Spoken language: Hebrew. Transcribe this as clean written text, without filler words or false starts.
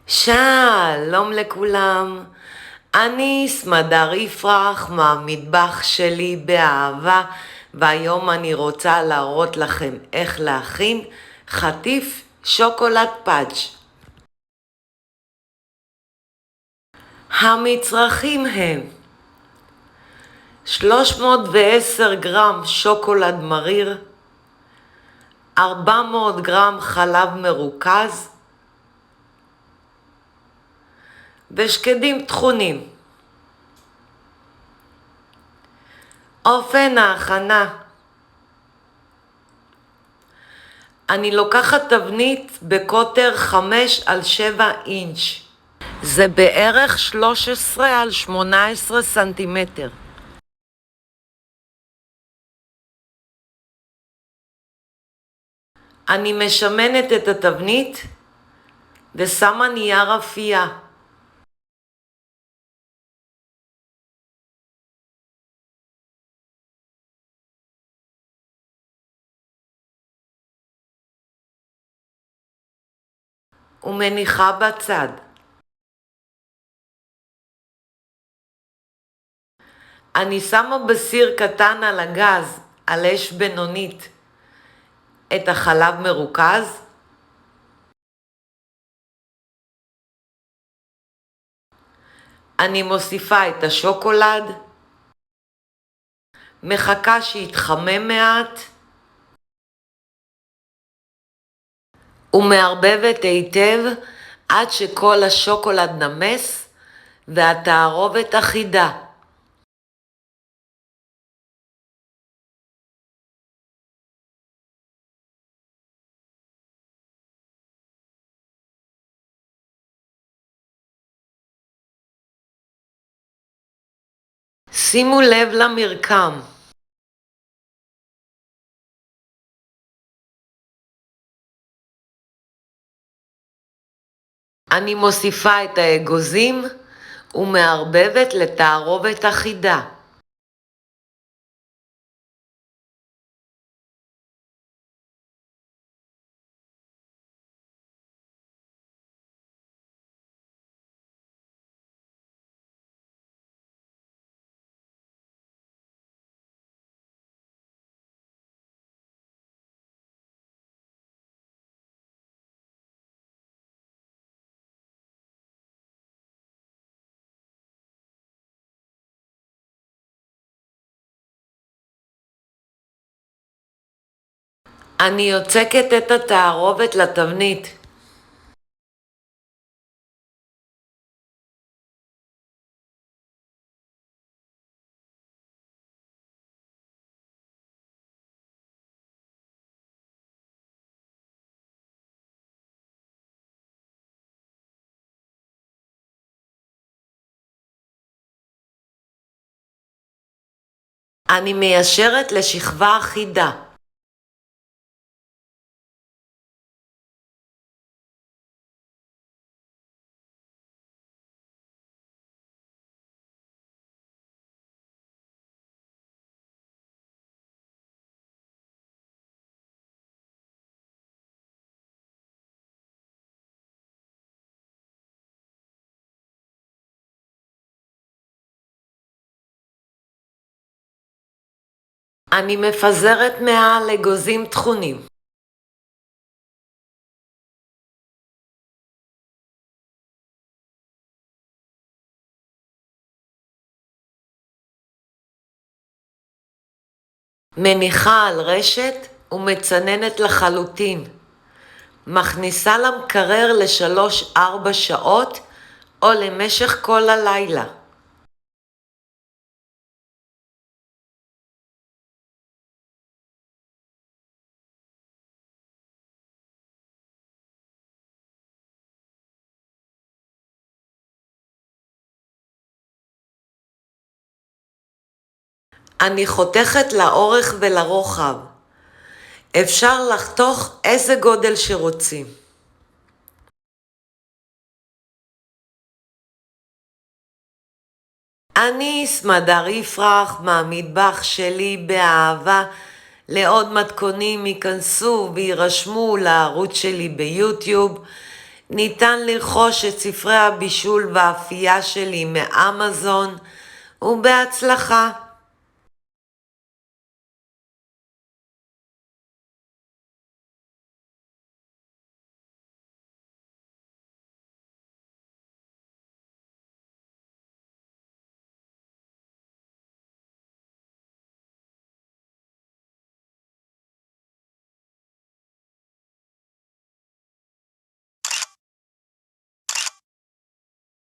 שלום לכולם, אני סמדר יפרח מהמטבח שלי באהבה, והיום אני רוצה להראות לכם איך להכין חטיף שוקולד פאג'. המצרכים הם 310 גרם שוקולד מריר, 400 גרם חלב מרוכז ושקדים טחונים. אופן ההכנה: אני לוקחת תבנית בקוטר 5 על 7 אינץ', זה בערך 13 על 18 סנטימטר. אני משמנת את התבנית ושמה נייר אפייה. ומניחה בצד. אני שמה בסיר קטן על הגז, על אש בינונית, את החלב מרוכז, אני מוסיפה את השוקולד, מחכה שיתחמם מעט, ומערבבת היטב עד שכל השוקולד נמס והתערובת אחידה. שימו לב למרקם. אני מוסיפה את האגוזים ומערבבת לתערובת אחידה. אני יוצקת את התערובת לתבנית. אני מיישרת לשכבה אחידה. אני מפזרת מעל אגוזים טחונים. מניחה על רשת ומצננת לחלוטין. מכניסה למקרר ל3-4 שעות או למשך כל הלילה. אני חותכת לאורך ולרוחב. אפשר לחתוך איזה גודל שרוצים. אני סמדר יפרח מהמטבח שלי באהבה. לעוד מתכונים ייכנסו וירשמו לערוץ שלי ביוטיוב. ניתן לרכוש את ספרי הבישול והאפייה שלי מאמזון, ובהצלחה.